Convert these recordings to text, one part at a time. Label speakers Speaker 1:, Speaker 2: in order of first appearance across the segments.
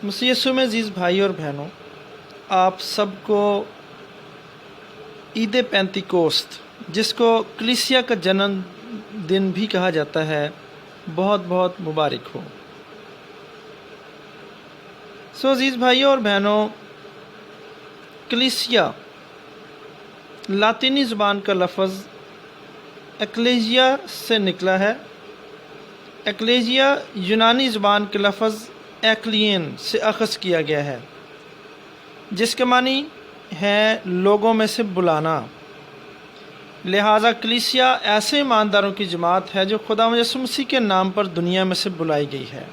Speaker 1: मसीह यीशु में अजीज़ भाई और बहनों, आप सबको ईद पेंतिकोस्त, जिसको कलीसिया का जन्म दिन भी कहा जाता है, बहुत बहुत मुबारक हो। अजीज़ भाइयों और बहनों, कलीसिया लातीनी ज़ुबान का लफ्ज़ एक्लेजिया से निकला है। एक्लेजिया यूनानी ज़ुबान के लफ्ज़ एक्लियन से अख़ज़ किया गया है, जिसके मानी है लोगों में से बुलाना। लिहाजा कलीसिया ऐसे ईमानदारों की जमात है जो खुदा यीशु मसीह के नाम पर दुनिया में से बुलाई गई है।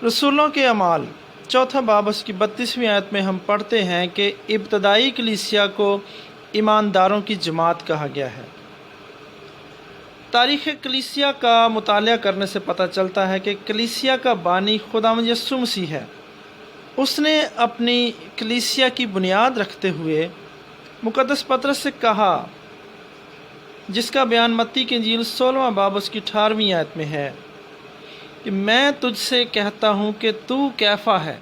Speaker 1: रसूलों के अमाल चौथा बाब उसकी 32वीं आयत में हम पढ़ते हैं कि इब्तदाई कलीसिया को ईमानदारों की जमात कहा गया है। तारीख़ कलीसिया का मुतालिया करने से पता चलता है कि कलीसिया का बानी खुदा यीशु मसीह है। उसने अपनी कलीसिया की बुनियाद रखते हुए मुक़द्दस पतरस से कहा, जिसका बयान मत्ती की इंजील 16वां बाब उसकी 18वीं आयत में है, कि मैं तुझसे कहता हूँ कि तू कैफा है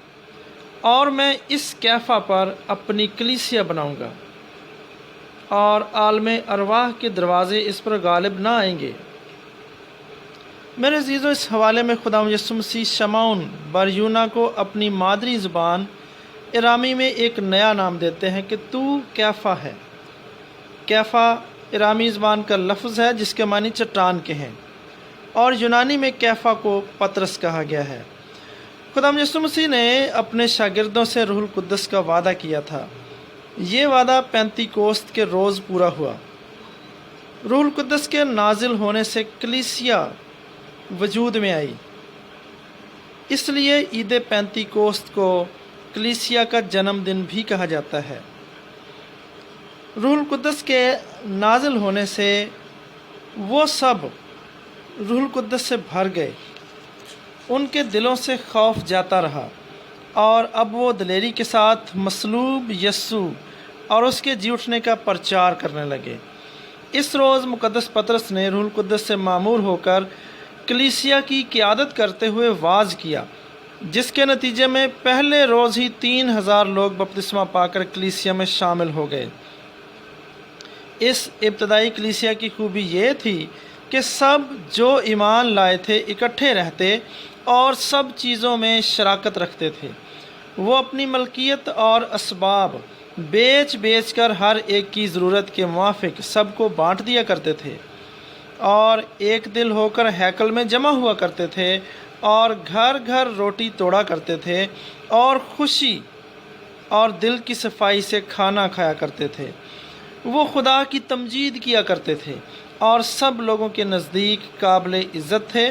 Speaker 1: और मैं इस कैफा पर अपनी कलीसिया बनाऊँगा और आलमे अरवाह के दरवाज़े इस पर गालिब ना आएंगे। मेरे अज़ीज़ों, इस हवाले में खुदा यीशु मसीह शमौन बरयूना को अपनी मादरी ज़ुबान इरामी में एक नया नाम देते हैं कि तू कैफा है। कैफा इरामी ज़ुबान का लफ्ज़ है जिसके मानी चट्टान के हैं, और यूनानी में कैफा को पतरस कहा गया है। खुदा यीशु मसीह ने अपने शागिर्दों से रूहुल कुद्दस का वादा किया था। ये वादा पेंतिकोस्त के रोज़ पूरा हुआ। रूहुल कुद्दस के नाजिल होने से कलीसिया वजूद में आई। इसलिए ईद पेंतिकोस्त को कलीसिया का जन्मदिन भी कहा जाता है। रूहुल कुद्दस के नाजिल होने से वो सब रूहुल कुद्दस से भर गए। उनके दिलों से खौफ जाता रहा और अब वो दिलेरी के साथ मसलूब यस्सू और उसके जी उठने का प्रचार करने लगे। इस रोज़ मुक़द्दस पतरस ने रूहुल कुद्दस से मामूर होकर कलीसिया की क़ियादत करते हुए वाज़ किया, जिसके नतीजे में पहले रोज़ ही 3000 लोग बपतिस्मा पाकर कलीसिया में शामिल हो गए। इस इब्तदाई कलीसिया की खूबी ये थी कि सब जो ईमान लाए थे इकट्ठे रहते और सब चीज़ों में शराकत रखते थे। वो अपनी मलकियत और असबाब बेच कर हर एक की ज़रूरत के मुआफ़िक सबको बांट दिया करते थे और एक दिल होकर हैकल में जमा हुआ करते थे और घर घर रोटी तोड़ा करते थे और खुशी और दिल की सफाई से खाना खाया करते थे। वो खुदा की तमजीद किया करते थे और सब लोगों के नज़दीक काबिल इज़्ज़त थे,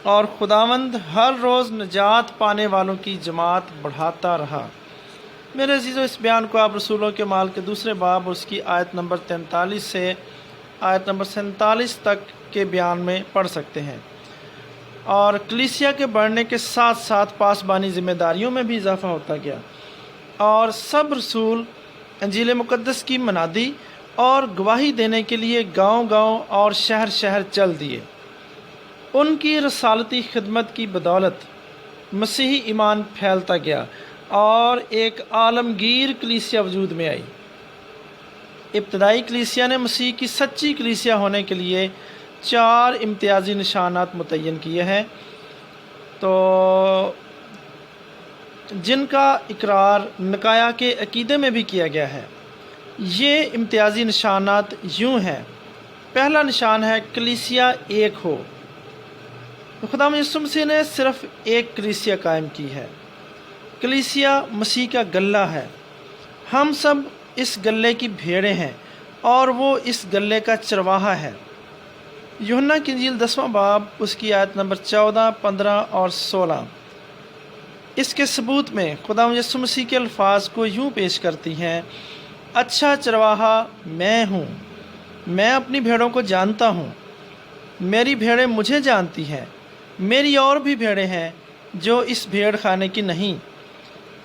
Speaker 1: और खुदावंद हर रोज़ निजात पाने वालों की जमात बढ़ाता रहा। मेरे अज़ीज़ों, इस बयान को आप रसूलों के माल के दूसरे बाब उसकी आयत नंबर 43 से आयत नंबर 47 तक के बयान में पढ़ सकते हैं। और कलीसिया के बढ़ने के साथ साथ पासबानी ज़िम्मेदारियों में भी इजाफ़ा होता गया और सब रसूल इंजील मुक़द्दस की मनादी और गवाही देने के लिए गांव-गांव और शहर शहर चल दिए। उनकी रसालती खिदमत की बदौलत मसीही ईमान फैलता गया और एक आलमगीर कलीसिया वजूद में आई। इब्तदाई कलीसिया ने मसीह की सच्ची कलीसिया होने के लिए 4 इम्तियाजी निशानात मुतय्यन किए हैं, तो जिनका इकरार निकाया के अकीदे में भी किया गया है। ये इम्तियाजी निशानात यूँ हैं। पहला निशान है कलीसिया एक हो। खुदा यीशु मसीह ने सिर्फ़ एक कलीसिया कायम की है। कलीसिया मसीह का गला है। हम सब इस गले की भेड़ें हैं और वो इस गले का चरवाहा है। यूहन्ना की इंजील 10वां बाब उसकी आयत नंबर 14, 15 और 16 इसके सबूत में खुदा यीशु मसीह के अल्फाज को यूँ पेश करती हैं, अच्छा चरवाहा मैं हूँ, मैं अपनी भेड़ों को जानता हूँ, मेरी भेड़ें मुझे जानती हैं, मेरी और भी भेड़ें हैं जो इस भेड़ खाने की नहीं।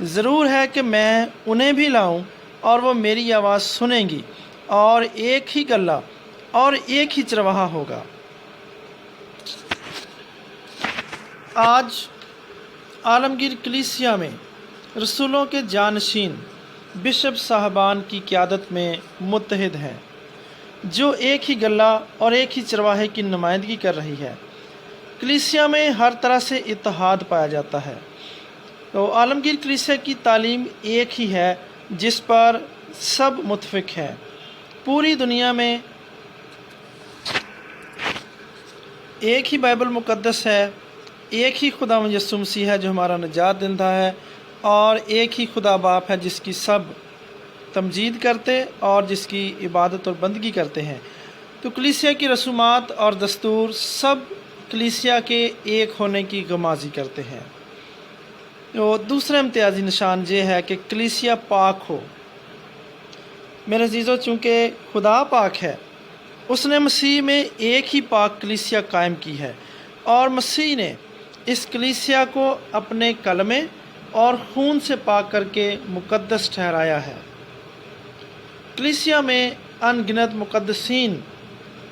Speaker 1: ज़रूर है कि मैं उन्हें भी लाऊं और वो मेरी आवाज़ सुनेंगी और एक ही गला और एक ही चरवाहा होगा। आज आलमगीर कलीसिया में रसूलों के जानशीन बिशप साहबान की क़यादत में मुत्तहिद हैं, जो एक ही गल्ला और एक ही चरवाहे की नुमाइंदगी कर रही है। कलीसिया में हर तरह से इत्तेहाद पाया जाता है। तो आलमगीर कलीसिया की तालीम एक ही है जिस पर सब मुत्तफ़िक हैं। पूरी दुनिया में एक ही बाइबल मुक़द्दस है, एक ही खुदा यीशु मसीह है जो हमारा निजात देंदा है, और एक ही खुदा बाप है जिसकी सब तमजीद करते और जिसकी इबादत और बंदगी करते हैं। तो कलीसिया की रसूमात और दस्तूर सब कलीसिया के एक होने की गमाजी करते हैं। तो दूसरा इम्तियाज़ी निशान ये है कि कलीसिया पाक हो। मेरे अज़ीज़ों, चूँकि खुदा पाक है, उसने मसीह में एक ही पाक कलीसिया कायम की है, और मसीह ने इस कलीसिया को अपने कलमे और खून से पाक करके मुक़द्दस ठहराया है। कलीसिया में अनगिनत मुक़द्दसीन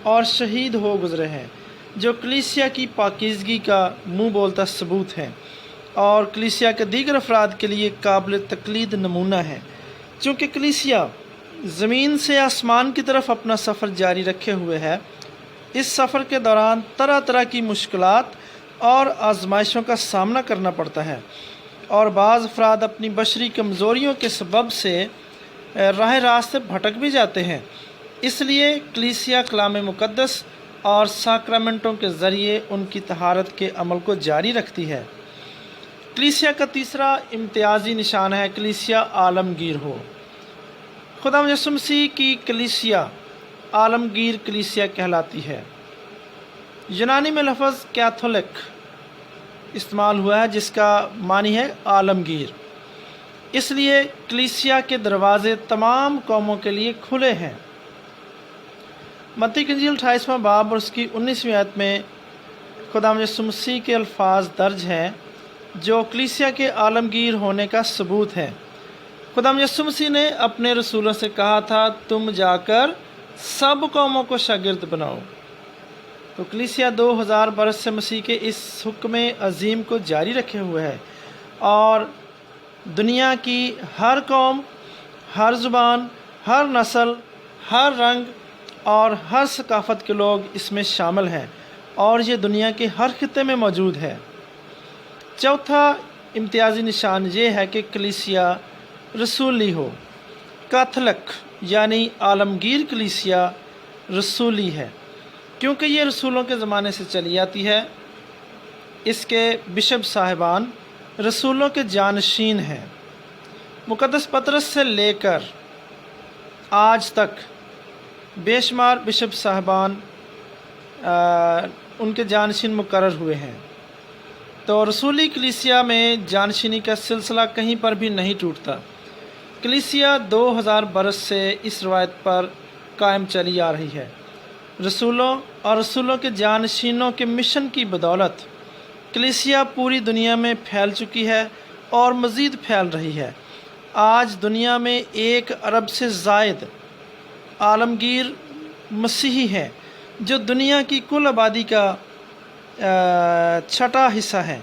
Speaker 1: और शहीद हो गुज़रे हैं, जो कलीसिया की पाकीज़गी का मुँह बोलता सबूत हैं, और कलीसिया के दीगर अफराद के लिए काबिल तक़लीद नमूना है। चूँकि कलीसिया ज़मीन से आसमान की तरफ अपना सफ़र जारी रखे हुए है, इस सफ़र के दौरान तरह तरह की मुश्किलात और आजमाइशों का सामना करना पड़ता है, और बाज़ अफराद अपनी बशरी कमज़ोरियों के सबब से राह रास्त से भटक भी जाते हैं। इसलिए कलीसिया कलाम मुक़द्दस और साक्रामेंटों के ज़रिए उनकी तहारत के अमल को जारी रखती है। कलीसिया का तीसरा इम्तियाज़ी निशान है कलीसिया आलमगीर हो। खुदा यीशु मसीह की कलीसिया आलमगीर कलीसिया कहलाती है। यूनानी में लफ्ज़ कैथोलिक इस्तेमाल हुआ है, जिसका मानी है आलमगीर। इसलिए कलीसिया के दरवाज़े तमाम कौमों के लिए खुले हैं। मत्ती की इंजील 28वां बाब और उसकी 19वीं आयत में खुदा यीशु मसीह के अल्फाज दर्ज हैं जो कलीसिया के आलमगीर होने का सबूत है। खुदा यीशु मसीह ने अपने रसूलों से कहा था, तुम जाकर सब कौमों को शागिर्द बनाओ। तो कलीसिया 2000 बरस से मसीह के इस हुक्म अजीम को जारी रखे हुए है, और दुनिया की हर कौम, हर ज़ुबान, हर नस्ल, हर रंग और हर सकाफ़त के लोग इसमें शामिल हैं, और ये दुनिया के हर खित्ते में मौजूद है। चौथा इम्तियाज़ी निशान ये है कि कलीसिया रसूली हो। कैथोलिक यानी आलमगीर कलीसिया रसूली है, क्योंकि ये रसूलों के ज़माने से चली आती है। इसके बिशप साहिबान रसूलों के जानशीन हैं। मुक़द्दस पतरस से लेकर आज तक बेशुमार बिशप साहिबान उनके जानशीन मुकर्रर हुए हैं। तो रसूली कलीसिया में जानशीनी का सिलसिला कहीं पर भी नहीं टूटता। कलीसिया 2000 बरस से इस रवायत पर कायम चली आ रही है। रसूलों और रसूलों के जानशीनों के मिशन की बदौलत कलीसिया पूरी दुनिया में फैल चुकी है और मज़ीद फैल रही है। आज दुनिया में 1 अरब से ज़ायद आलमगीर मसीही हैं, जो दुनिया की कुल आबादी का छठा हिस्सा है।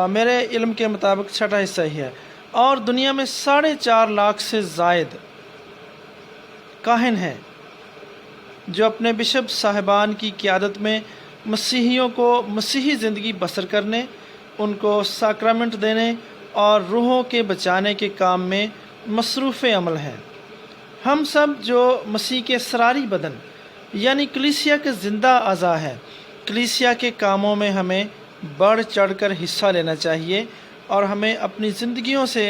Speaker 1: मेरे इल्म के मुताबिक छठा हिस्सा ही है, और दुनिया में 4.5 लाख से ज़ायद काहिन हैं जो अपने बिशप साहिबान की क़यादत में मसीहियों को मसीही ज़िंदगी बसर करने, उनको साक्रामेंट देने और रूहों के बचाने के काम में मसरूफ़ अमल हैं। हम सब जो मसीह के सरारी बदन यानी कलीसिया के ज़िंदा अज़ा है, कलीसिया के कामों में हमें बढ़ चढ़ कर हिस्सा लेना चाहिए, और हमें अपनी ज़िंदगियों से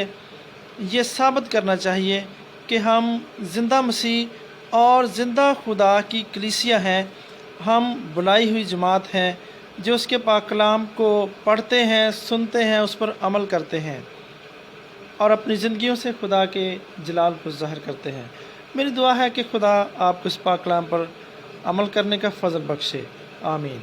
Speaker 1: ये साबित करना चाहिए कि हम ज़िंदा मसीह और ज़िंदा खुदा की कलीसिया हैं। हम बुलाई हुई जमात हैं जो उसके पाक कलाम को पढ़ते हैं, सुनते हैं, उस पर अमल करते हैं और अपनी ज़िंदगियों से खुदा के जलाल को ज़ाहिर करते हैं। मेरी दुआ है कि खुदा आपको इस पाक कलाम पर अमल करने का फ़ज़ल बख्शे। आमीन।